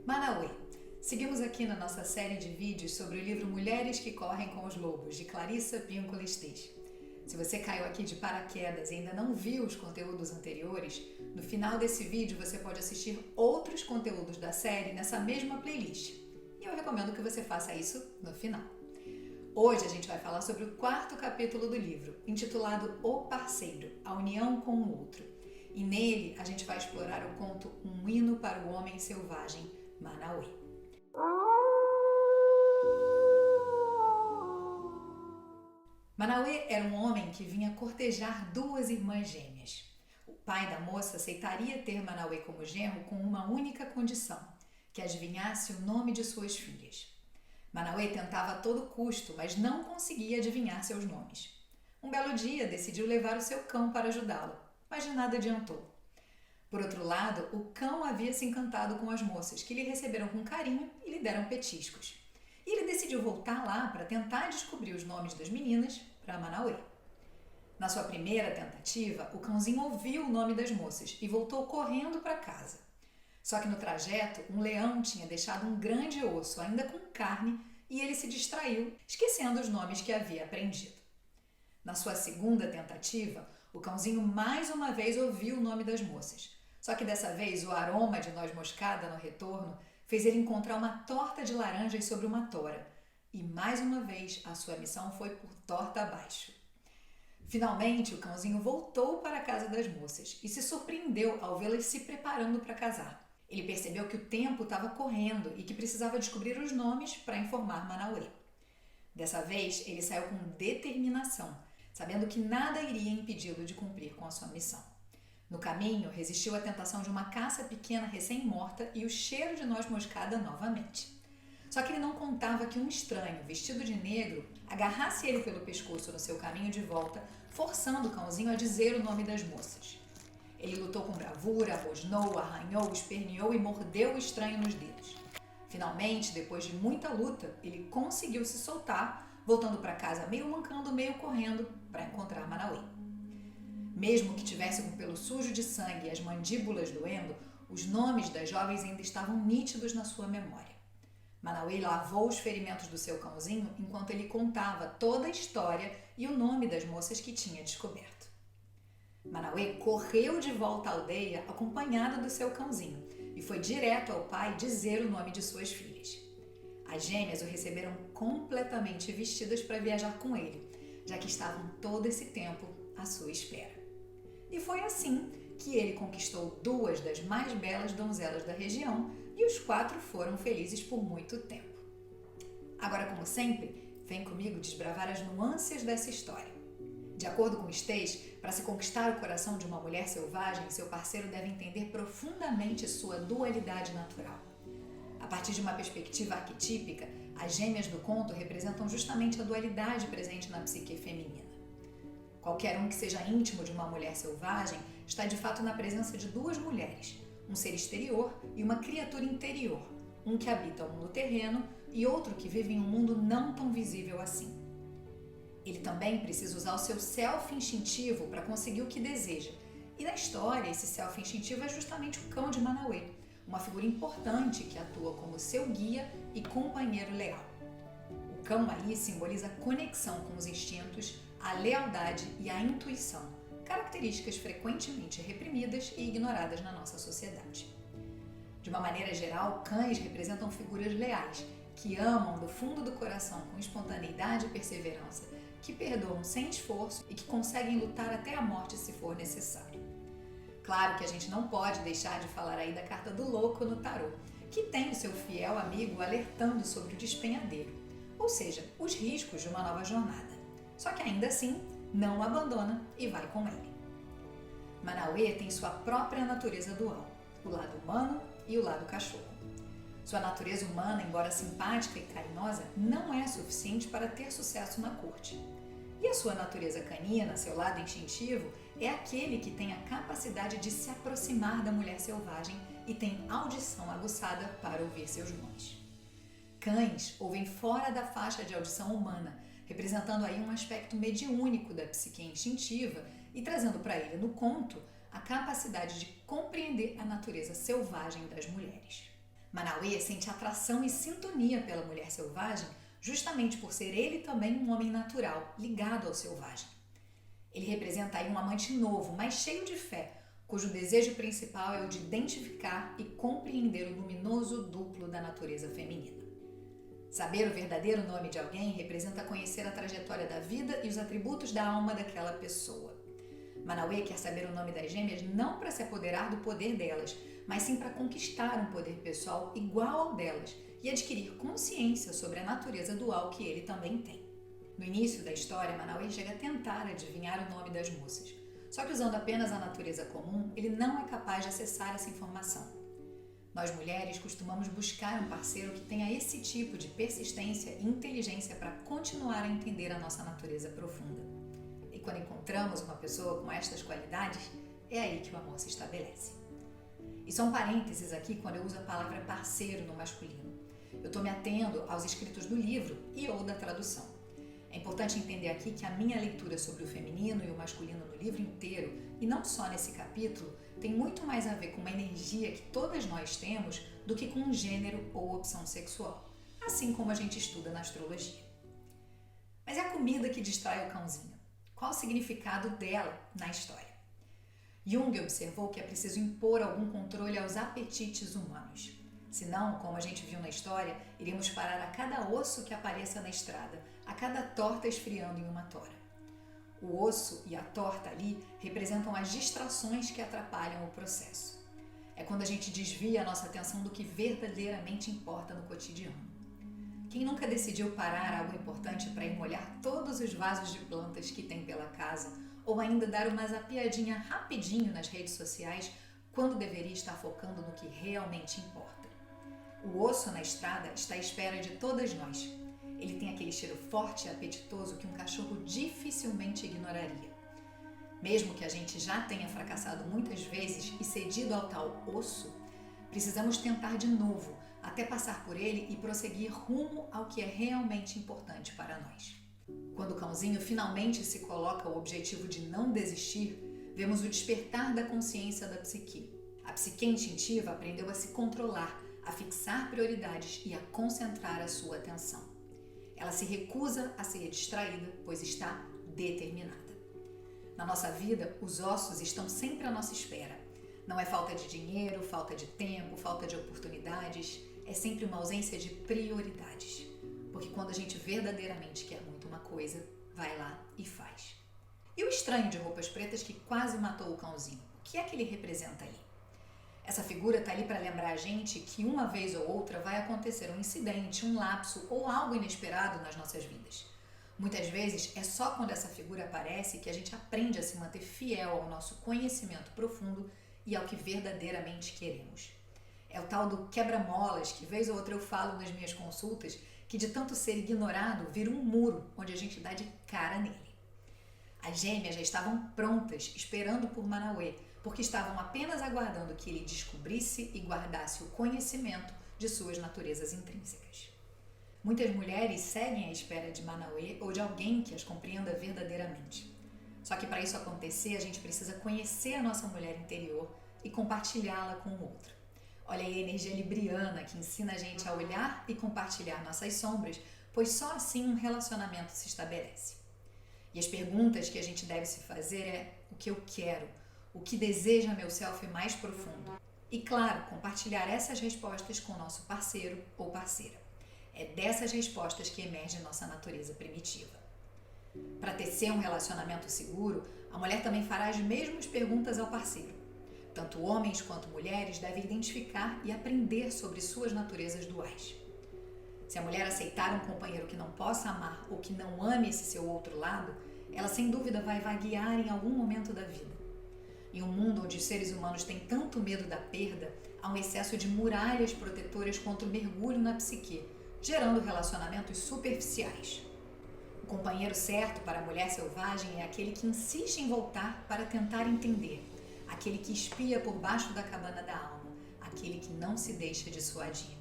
Manauê. Seguimos aqui na nossa série de vídeos sobre o livro Mulheres que Correm com os Lobos, de Clarissa Pinkola Estes. Se você caiu aqui de paraquedas e ainda não viu os conteúdos anteriores, no final desse vídeo você pode assistir outros conteúdos da série nessa mesma playlist. E eu recomendo que você faça isso no final. Hoje a gente vai falar sobre o quarto capítulo do livro, intitulado O Parceiro, a união com o outro. E nele a gente vai explorar o conto Um Hino para o Homem Selvagem, Manauê. Manauê era um homem que vinha cortejar duas irmãs gêmeas. O pai da moça aceitaria ter Manauê como genro com uma única condição, que adivinhasse o nome de suas filhas. Manauê tentava a todo custo, mas não conseguia adivinhar seus nomes. Um belo dia decidiu levar o seu cão para ajudá-lo, mas de nada adiantou. Por outro lado, o cão havia se encantado com as moças, que lhe receberam com carinho e lhe deram petiscos. E ele decidiu voltar lá para tentar descobrir os nomes das meninas para Manauê. Na sua primeira tentativa, o cãozinho ouviu o nome das moças e voltou correndo para casa. Só que no trajeto, um leão tinha deixado um grande osso, ainda com carne, e ele se distraiu, esquecendo os nomes que havia aprendido. Na sua segunda tentativa, o cãozinho mais uma vez ouviu o nome das moças. Só que dessa vez o aroma de noz moscada no retorno fez ele encontrar uma torta de laranjas sobre uma tora. E mais uma vez a sua missão foi por torta abaixo. Finalmente o cãozinho voltou para a casa das moças e se surpreendeu ao vê-las se preparando para casar. Ele percebeu que o tempo estava correndo e que precisava descobrir os nomes para informar Manauê. Dessa vez ele saiu com determinação, sabendo que nada iria impedi-lo de cumprir com a sua missão. No caminho, resistiu à tentação de uma caça pequena recém-morta e o cheiro de noz moscada novamente. Só que ele não contava que um estranho, vestido de negro, agarrasse ele pelo pescoço no seu caminho de volta, forçando o cãozinho a dizer o nome das moças. Ele lutou com bravura, rosnou, arranhou, esperneou e mordeu o estranho nos dedos. Finalmente, depois de muita luta, ele conseguiu se soltar, voltando para casa meio mancando, meio correndo, para encontrar Manauê. Mesmo que tivesse com o pelo sujo de sangue e as mandíbulas doendo, os nomes das jovens ainda estavam nítidos na sua memória. Manauê lavou os ferimentos do seu cãozinho enquanto ele contava toda a história e o nome das moças que tinha descoberto. Manauê correu de volta à aldeia acompanhado do seu cãozinho e foi direto ao pai dizer o nome de suas filhas. As gêmeas o receberam completamente vestidas para viajar com ele, já que estavam todo esse tempo à sua espera. E foi assim que ele conquistou duas das mais belas donzelas da região e os quatro foram felizes por muito tempo. Agora, como sempre, vem comigo desbravar as nuances dessa história. De acordo com Estes, para se conquistar o coração de uma mulher selvagem, seu parceiro deve entender profundamente sua dualidade natural. A partir de uma perspectiva arquetípica, as gêmeas do conto representam justamente a dualidade presente na psique feminina. Qualquer um que seja íntimo de uma mulher selvagem está de fato na presença de duas mulheres, um ser exterior e uma criatura interior, um que habita o mundo terreno e outro que vive em um mundo não tão visível assim. Ele também precisa usar o seu self instintivo para conseguir o que deseja, e na história esse self instintivo é justamente o cão de Manauê, uma figura importante que atua como seu guia e companheiro leal. O cão aí simboliza a conexão com os instintos, a lealdade e a intuição, características frequentemente reprimidas e ignoradas na nossa sociedade. De uma maneira geral, cães representam figuras leais, que amam do fundo do coração com espontaneidade e perseverança, que perdoam sem esforço e que conseguem lutar até a morte se for necessário. Claro que a gente não pode deixar de falar aí da carta do louco no tarô, que tem o seu fiel amigo alertando sobre o despenhadeiro, ou seja, os riscos de uma nova jornada. Só que ainda assim, não o abandona e vai com ele. Manauê tem sua própria natureza dual, o lado humano e o lado cachorro. Sua natureza humana, embora simpática e carinhosa, não é suficiente para ter sucesso na corte. E a sua natureza canina, seu lado instintivo, é aquele que tem a capacidade de se aproximar da mulher selvagem e tem audição aguçada para ouvir seus nomes. Cães ouvem fora da faixa de audição humana, representando aí um aspecto mediúnico da psique instintiva e trazendo para ele no conto a capacidade de compreender a natureza selvagem das mulheres. Manauê sente atração e sintonia pela mulher selvagem justamente por ser ele também um homem natural, ligado ao selvagem. Ele representa aí um amante novo, mas cheio de fé, cujo desejo principal é o de identificar e compreender o luminoso duplo da natureza feminina. Saber o verdadeiro nome de alguém representa conhecer a trajetória da vida e os atributos da alma daquela pessoa. Manauê quer saber o nome das gêmeas não para se apoderar do poder delas, mas sim para conquistar um poder pessoal igual ao delas e adquirir consciência sobre a natureza dual que ele também tem. No início da história, Manauê chega a tentar adivinhar o nome das moças. Só que usando apenas a natureza comum, ele não é capaz de acessar essa informação. Nós mulheres costumamos buscar um parceiro que tenha esse tipo de persistência e inteligência para continuar a entender a nossa natureza profunda. E quando encontramos uma pessoa com estas qualidades, é aí que o amor se estabelece. E só um parênteses aqui quando eu uso a palavra parceiro no masculino. Eu estou me atendo aos escritos do livro e ou da tradução. É importante entender aqui que a minha leitura sobre o feminino e o masculino no livro inteiro, e não só nesse capítulo, tem muito mais a ver com uma energia que todas nós temos do que com um gênero ou opção sexual, assim como a gente estuda na astrologia. Mas é a comida que distrai o cãozinho. Qual o significado dela na história? Jung observou que é preciso impor algum controle aos apetites humanos. Senão, como a gente viu na história, iríamos parar a cada osso que apareça na estrada, a cada torta esfriando em uma tora. O osso e a torta ali representam as distrações que atrapalham o processo. É quando a gente desvia a nossa atenção do que verdadeiramente importa no cotidiano. Quem nunca decidiu parar algo importante para ir molhar todos os vasos de plantas que tem pela casa, ou ainda dar uma zapiadinha rapidinho nas redes sociais, quando deveria estar focando no que realmente importa? O osso na estrada está à espera de todas nós. Ele tem aquele cheiro forte e apetitoso que um cachorro dificilmente ignoraria. Mesmo que a gente já tenha fracassado muitas vezes e cedido ao tal osso, precisamos tentar de novo, até passar por ele e prosseguir rumo ao que é realmente importante para nós. Quando o cãozinho finalmente se coloca o objetivo de não desistir, vemos o despertar da consciência da psique. A psique instintiva aprendeu a se controlar, a fixar prioridades e a concentrar a sua atenção. Ela se recusa a ser distraída, pois está determinada. Na nossa vida, os ossos estão sempre à nossa espera. Não é falta de dinheiro, falta de tempo, falta de oportunidades, é sempre uma ausência de prioridades. Porque quando a gente verdadeiramente quer muito uma coisa, vai lá e faz. E o estranho de roupas pretas que quase matou o cãozinho? O que é que ele representa ali? Essa figura está ali para lembrar a gente que uma vez ou outra vai acontecer um incidente, um lapso ou algo inesperado nas nossas vidas. Muitas vezes é só quando essa figura aparece que a gente aprende a se manter fiel ao nosso conhecimento profundo e ao que verdadeiramente queremos. É o tal do quebra-molas que vez ou outra eu falo nas minhas consultas, que de tanto ser ignorado vira um muro onde a gente dá de cara nele. As gêmeas já estavam prontas, esperando por Manauê, porque estavam apenas aguardando que ele descobrisse e guardasse o conhecimento de suas naturezas intrínsecas. Muitas mulheres seguem à espera de Manauê ou de alguém que as compreenda verdadeiramente. Só que para isso acontecer, a gente precisa conhecer a nossa mulher interior e compartilhá-la com o outro. Olha aí a energia libriana que ensina a gente a olhar e compartilhar nossas sombras, pois só assim um relacionamento se estabelece. E as perguntas que a gente deve se fazer é: o que eu quero? O que deseja meu self mais profundo? E claro, compartilhar essas respostas com o nosso parceiro ou parceira. É dessas respostas que emerge nossa natureza primitiva. Para tecer um relacionamento seguro, a mulher também fará as mesmas perguntas ao parceiro. Tanto homens quanto mulheres devem identificar e aprender sobre suas naturezas duais. Se a mulher aceitar um companheiro que não possa amar ou que não ame esse seu outro lado, ela sem dúvida vai vaguear em algum momento da vida. Em um mundo onde os seres humanos têm tanto medo da perda, há um excesso de muralhas protetoras contra o mergulho na psique, gerando relacionamentos superficiais. O companheiro certo para a mulher selvagem é aquele que insiste em voltar para tentar entender, aquele que espia por baixo da cabana da alma, aquele que não se deixa dissuadir.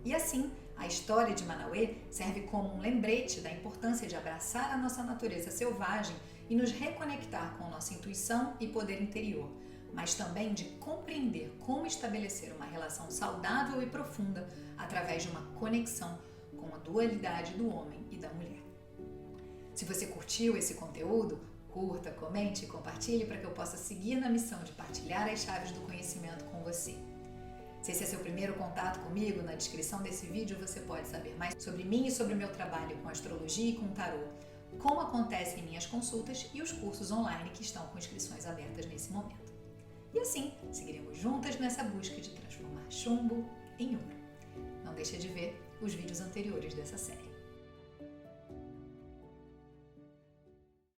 E assim, a história de Manauê serve como um lembrete da importância de abraçar a nossa natureza selvagem e nos reconectar com nossa intuição e poder interior, mas também de compreender como estabelecer uma relação saudável e profunda através de uma conexão com a dualidade do homem e da mulher. Se você curtiu esse conteúdo, curta, comente e compartilhe para que eu possa seguir na missão de partilhar as chaves do conhecimento com você. Se esse é seu primeiro contato comigo, na descrição desse vídeo você pode saber mais sobre mim e sobre o meu trabalho com astrologia e com tarô, como acontecem minhas consultas e os cursos online que estão com inscrições abertas nesse momento. E assim, seguiremos juntas nessa busca de transformar chumbo em ouro. Não deixe de ver os vídeos anteriores dessa série.